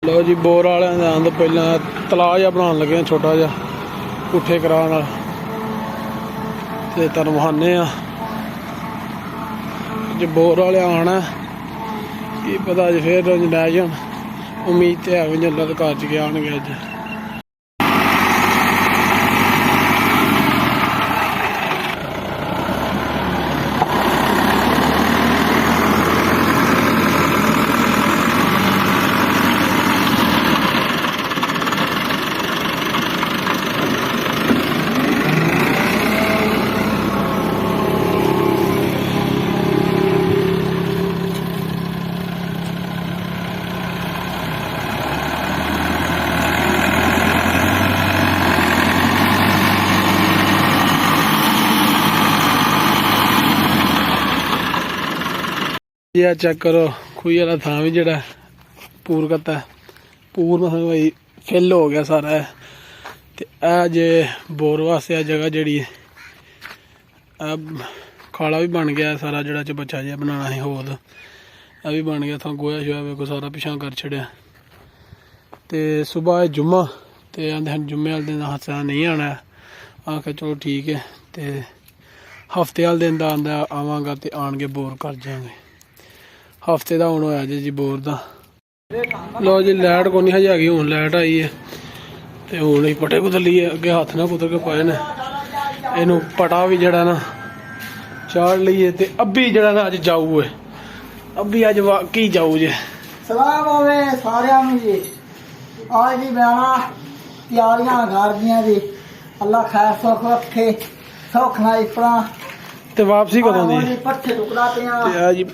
लो जी bore वाले आने तो पहले तलाऽ जहा बना लगे छोटा जहा पुट्ठे कराने तुम वहाने जो बोर वाले आना की पता अज फिर लै जान उम्मीद तो है भी जल्ला तो घर च गया आने अज ये चेक करो खूही वाला थां भी जड़ा पूर करता पूर्ण भाई फिल हो गया सारा है तो यह जे बोर वास्ते आ जगह जड़ी खाला भी बन गया सारा जड़ा च बच्चा जहा बनाना है होद यह भी बन गया था गोया शोया वेखो सारा पिछा कर छड़िया तो सुबह जुम्मा तो आंदे जुम्मे वाले दिन हादसा नहीं आना आखे चलो ठीक है तो हफ्ते वाले दिन का आंदा आवांगा तो आन के बोर कर जाएंगे हफ्ते का हूँ होया जी बोर का लो जी लाइट को नहीं हजागी हूँ लाइट आई है तो हूँ ही पटे कुतर लिए अगे हथ ना कुतर के पाए ने इनू पटा भी जड़ा ना चाड़ लीए तो अभी जड़ा ना अज जाऊ है अभी अज वाकई जाऊ जे सलाम होवे सारियां नूं जी आज दी बयाना तैयारियां घर दियां जी अल्लाह खैर सुख रखे सुख नाल इपड़ा ते वापसी कदों दी पट्ठे टुकड़ा पिया ते आ जी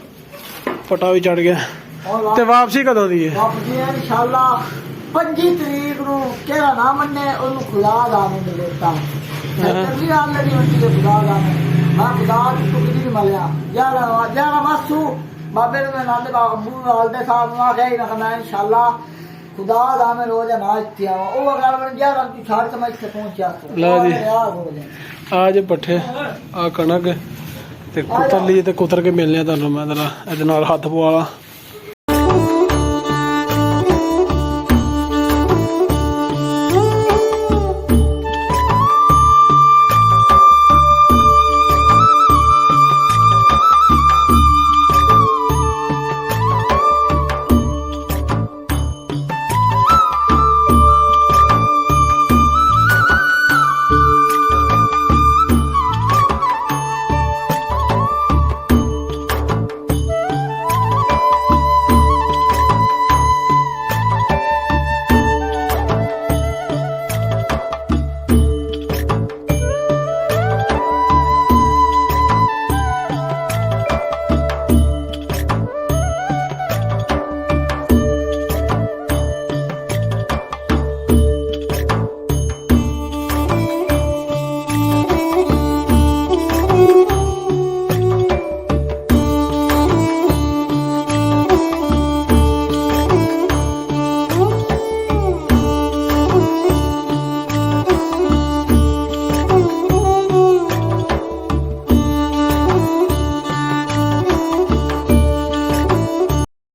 पटा भी चढ़ गया ते वापसी कदों दी है वापसी इंशाअल्लाह 25 तरीक नूं केड़ा ना मन्ने ओनू खुदा दा मिले ता चंगी ऑलरेडी होती है खुदा दा हां खुदा की टुकड़ी नहीं मिलया यार मासू बाबे ने नाले बाबू वालदे साहब ने आखे ना इंशाअल्लाह खुदा दा में रोज ना इत्ते आवा ओ अगर बन गया रंग छाड़ के मैं इत्थे पहुंचा ला जी आज पट्ठे आ कणक ते कुतर लिए ते कुतर के मिलने तुहानू मैं जरा इहदे नाल हत्थ पवा ला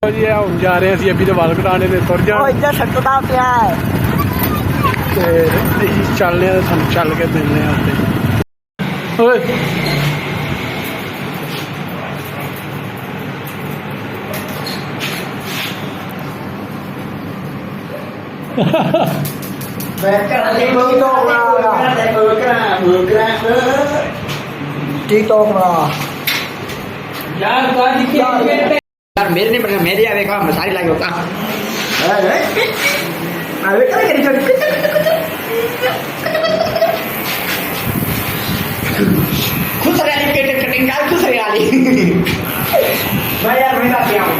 जी हम जा रहे हैं अभी तो वाल कटाने में तुर जा चलने चल के मिलने यार मेरे नहीं पड़ेगा मेरे आवे का मसारी लागे होता आवे क्या करी छोड़ खुद वाली पेट कटिंग का खुद वाली मैं यार मेरा क्या हूं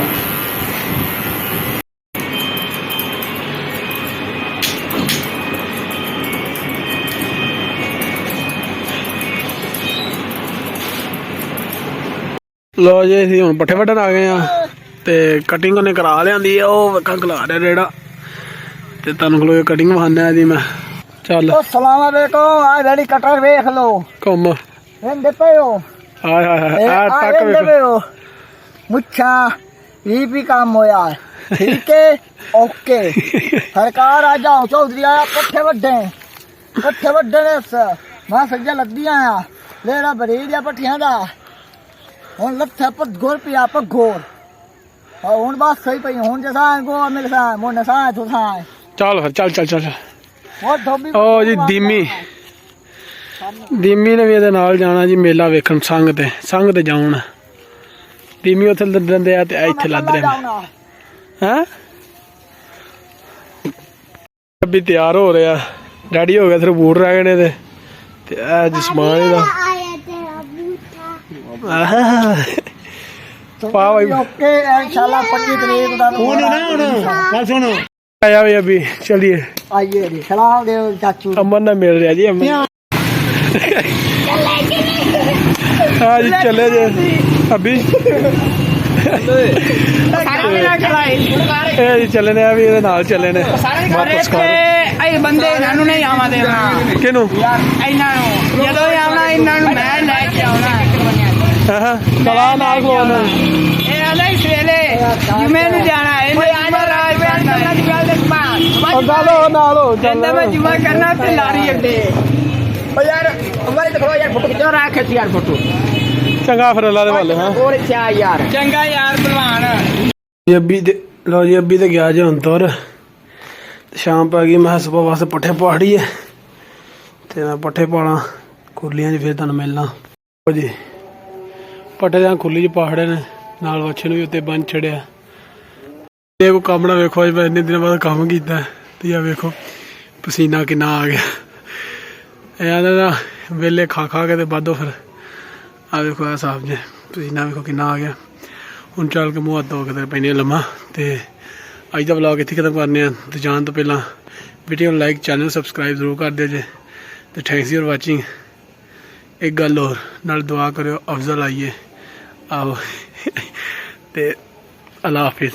लो जी असीं हुण पट्ठे वड्ढण आ गए हैं ते कटिंग उन्हें करा लियांदी है ओह वेखा खला रहा रेड़ा ते तुहानूं खलो कटिंग विखाना दी मैं चल अस्सलाम वालेकुम आ रेडी कटर देख लो घुम वेंदे पे हो हाय हाय हाय टक वेंदे पे हो मुच्छा ये भी काम होया ठीक है ओके सरकार आ जाओ चौधरी आया पट्ठे वड्डे ने मैं सज्जा लद्दियां आ लेरा बरीडिया पट्ठियां दा हुन लत्थे पर गोर पिया पर गोर और हुन बात सही पई हुन जैसा गो मिल सा मोन सा तो सा चल फिर चल चल चल वो धोबी ओ जी ਦੀਮੀ ਨੇ ਵੀ ਇਹਦੇ ਨਾਲ ਜਾਣਾ ਜੀ ਮੇਲਾ ਵੇਖਣ ਸੰਗ ਤੇ ਜਾਉਣ ਦੀਮੀ ਉੱਥੇ ਲੱਦਣ ਦੇ ਆ ਤੇ ਇੱਥੇ ਲੱਦ ਰਹੇ ਹੈਂ ਅੱਬੀ ਤਿਆਰ ਹੋ ਰਿਹਾ ਡੈਡੀ ਹੋ ਗਿਆ ਸਿਰ ਬੂਟ ਰਹਿ ਗਏ ਨੇ ਤੇ ਇਹ ਜਸਮਾਨ ਇਹਦਾ ਪਾ ਭਾਈ ओके इंशाल्लाह 25 तारीख दा ਹੁਣ ਗੱਲ ਸੁਣ ਆਇਆ ਵੀ ਅੱਬੀ ਚਲਿਏ आइए जी सलाम दे चाचू अमन ना मिल रहा जी अमन हाँ जी चले जे अभी चले ने अभी नाल चले ने वापस कर बंदे इन्हों नहीं आवा देना किनू जो आना इन्हों मैं लैके आना चला नाल खोल सवेले जुमे नूं जाना मैं जुमा करना ते लारी अड्डे यार हमारे देखो यार फोटो खिंचो रहा खिंच यार फोटो चंगा फिर अल्लाह दे वाले हां और क्या यार चंगा यार भलवान जी अब्बी लो जी अब्बी ते गया जी हुन तोर शाम पै गई मैं सुबह वास्ते पट्ठे पाड़ी है ते मैं पट्ठे पाना खुरलियां च फिर तुहानूं मिलना जी पट्ठे तां खुरली च पाड़े ने नाल वच्छे नूं भी उत्ते बंन छड़िया ये को काम ना वेखो अज मैं इन्ने दिनों बाद काम कीता ते आ वेखो पसीना किन्ना आ गया यार ना वेले खा के ते बादो फिर आ देखो आ साहब जी पसीना वेखो किन्ना आ गया हुण चल के मुँह हत्थ धो के पैने लम्मा ते अज दा व्लॉग इत्थे खत्म करने ते जान तो पहला वीडियो लाइक चैनल सबसक्राइब जरूर कर दिओ जे ते थैंक्स फॉर वाचिंग एक गल होर नाल दुआ करो अफजल आइए आओ ते अल्लाह हाफिज़।